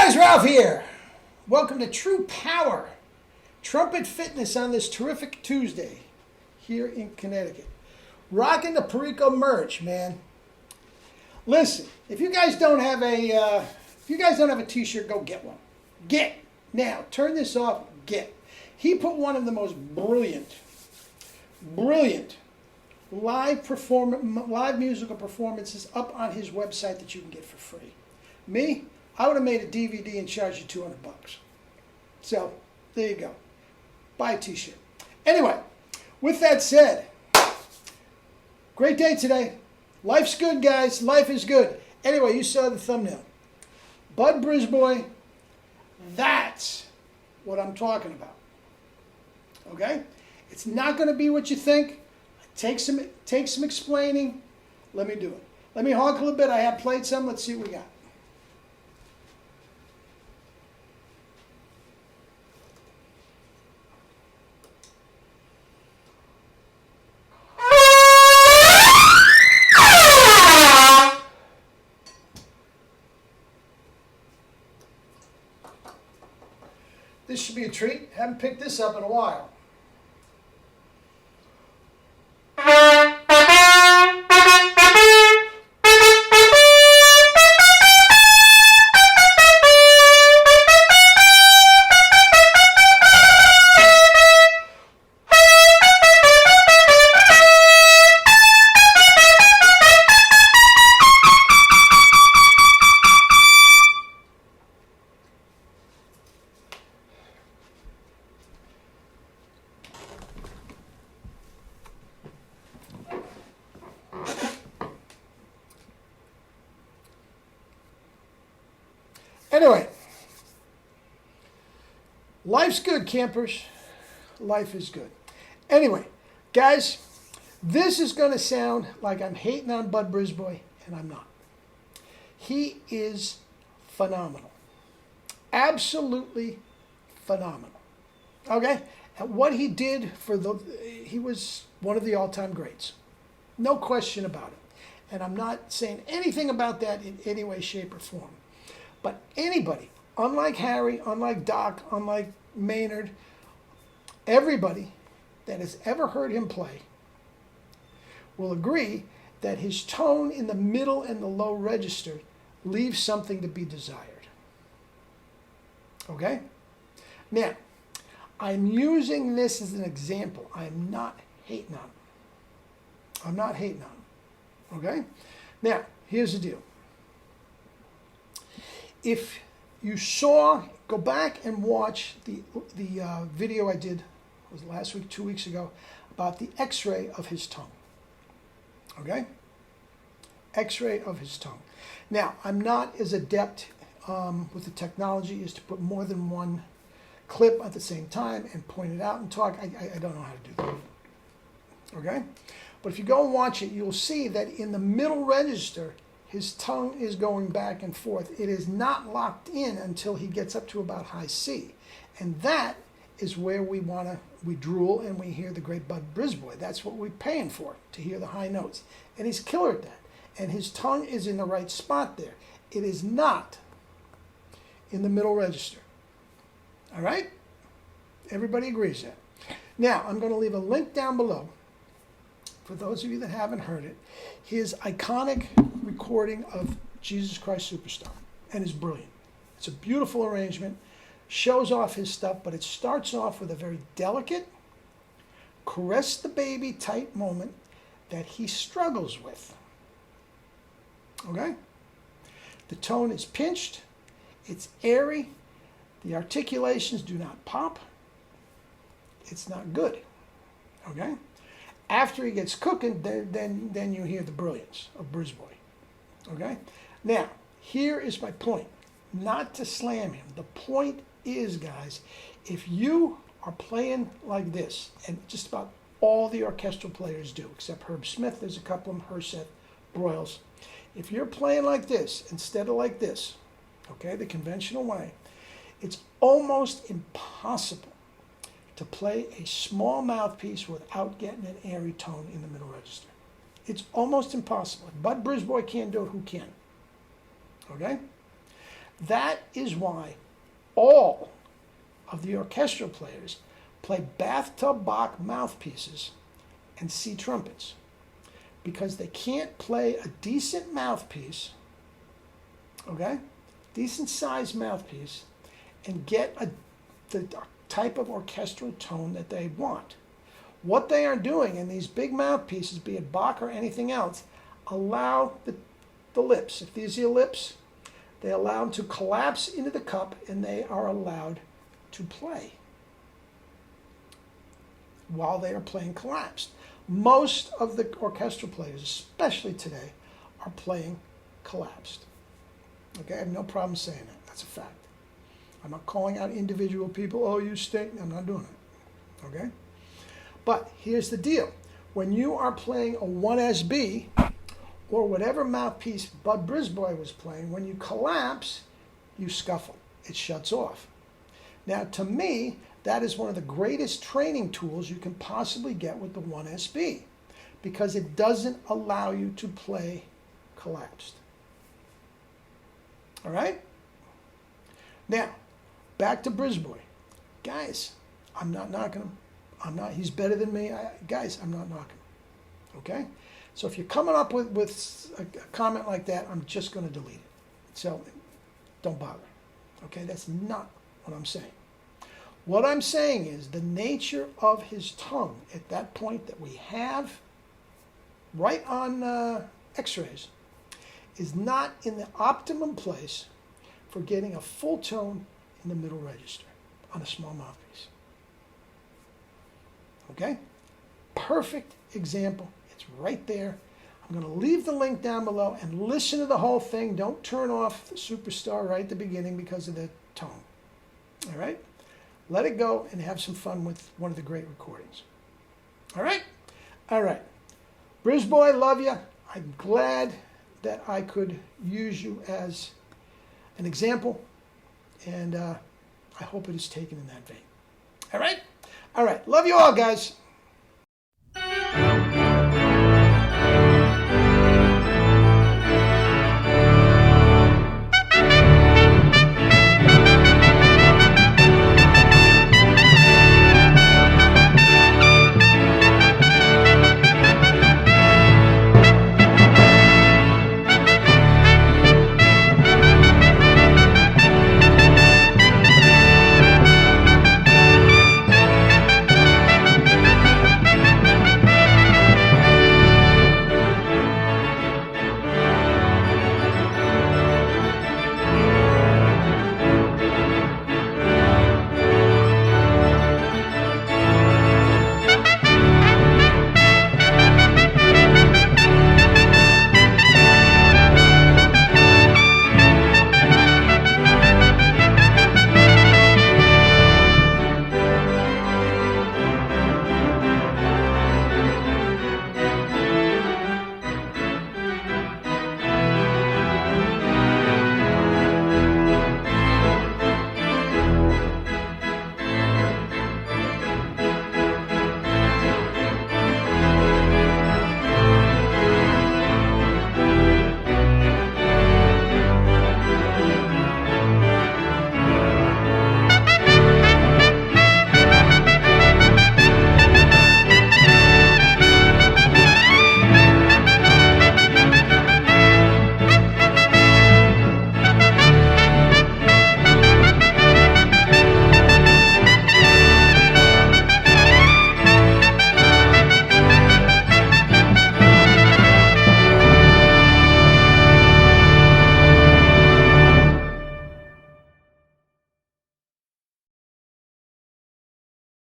guys, Ralph here. Welcome to True Power Trumpet Fitness on this terrific Tuesday here in Connecticut. Rocking the Perico merch, man. Listen, if you guys don't have a T-shirt, go get one. Get now. Turn this off. Get. He put one of the most brilliant live musical performances up on his website that you can get for free. Me, I would have made a DVD and charged you $200. So, there you go. Buy a T-shirt. Anyway, with that said, great day today. Life's good, guys. Life is good. Anyway, you saw the thumbnail. Bud Brisbois, that's what I'm talking about. Okay? It's not going to be what you think. Take some explaining. Let me do it. Let me honk a little bit. I have played some. Let's see what we got. This should be a treat. Haven't picked this up in a while. Anyway, life's good, campers. Life is good. Anyway, guys, this is going to sound like I'm hating on Bud Brisbois, and I'm not. He is phenomenal. Absolutely phenomenal. Okay? And what he did he was one of the all-time greats. No question about it. And I'm not saying anything about that in any way, shape, or form. But anybody, unlike Harry, unlike Doc, unlike Maynard, everybody that has ever heard him play will agree that his tone in the middle and the low register leaves something to be desired. Okay? Now, I'm using this as an example. I'm not hating on him. I'm not hating on him. Okay? Now, here's the deal. If you go back and watch the video I did, was last week, 2 weeks ago, about the x-ray of his tongue. Okay? X-ray of his tongue. Now, I'm not as adept with the technology as to put more than one clip at the same time and point it out and talk. I don't know how to do that. Okay? But if you go and watch it, you'll see that in the middle register, his tongue is going back and forth. It is not locked in until he gets up to about high C. And that is where we drool and we hear the great Bud Brisbois. That's what we're paying for, to hear the high notes. And he's killer at that. And his tongue is in the right spot there. It is not in the middle register. All right? Everybody agrees that. Now, I'm going to leave a link down below for those of you that haven't heard it, his iconic recording of Jesus Christ Superstar, and is brilliant. It's a beautiful arrangement, shows off his stuff, but it starts off with a very delicate, caress the baby type moment that he struggles with. Okay? The tone is pinched, it's airy, the articulations do not pop, it's not good. Okay? After he gets cooking, then you hear the brilliance of Brisbois. Okay? Now, here is my point. Not to slam him. The point is, guys, if you are playing like this, and just about all the orchestral players do, except Herb Smith, there's a couple of them, Herseth, Broyles. If you're playing like this instead of like this, okay, the conventional way, it's almost impossible to play a small mouthpiece without getting an airy tone in the middle register. It's almost impossible. If Bud Brisbois can't do it, who can? Okay? That is why all of the orchestral players play bathtub Bach mouthpieces and C trumpets, because they can't play a decent mouthpiece, okay, decent sized mouthpiece, and get the type of orchestral tone that they want. What they are doing in these big mouthpieces, be it Bach or anything else, allow the lips, if these are your lips, they allow them to collapse into the cup, and they are allowed to play while they are playing collapsed. Most of the orchestral players, especially today, are playing collapsed. Okay, I have no problem saying that. That's a fact. I'm not calling out individual people, oh, you stink. I'm not doing it. Okay? But here's the deal. When you are playing a 1SB, or whatever mouthpiece Bud Brisbois was playing, when you collapse, you scuffle. It shuts off. Now, to me, that is one of the greatest training tools you can possibly get with the 1SB, because it doesn't allow you to play collapsed. All right? Now, back to Brisbois. Guys, I'm not knocking him. He's better than me. Guys, I'm not knocking him. Okay? So if you're coming up with a comment like that, I'm just going to delete it. So don't bother. Okay? That's not what I'm saying. What I'm saying is the nature of his tongue at that point that we have right on x-rays is not in the optimum place for getting a full tone in the middle register on a small mouthpiece. Okay? Perfect example. It's right there. I'm going to leave the link down below and listen to the whole thing. Don't turn off the Superstar right at the beginning because of the tone. All right? Let it go and have some fun with one of the great recordings. All right? All right. Brisbois, love you. I'm glad that I could use you as an example, and I hope it is taken in that vein. All right? All right. Love you all, guys.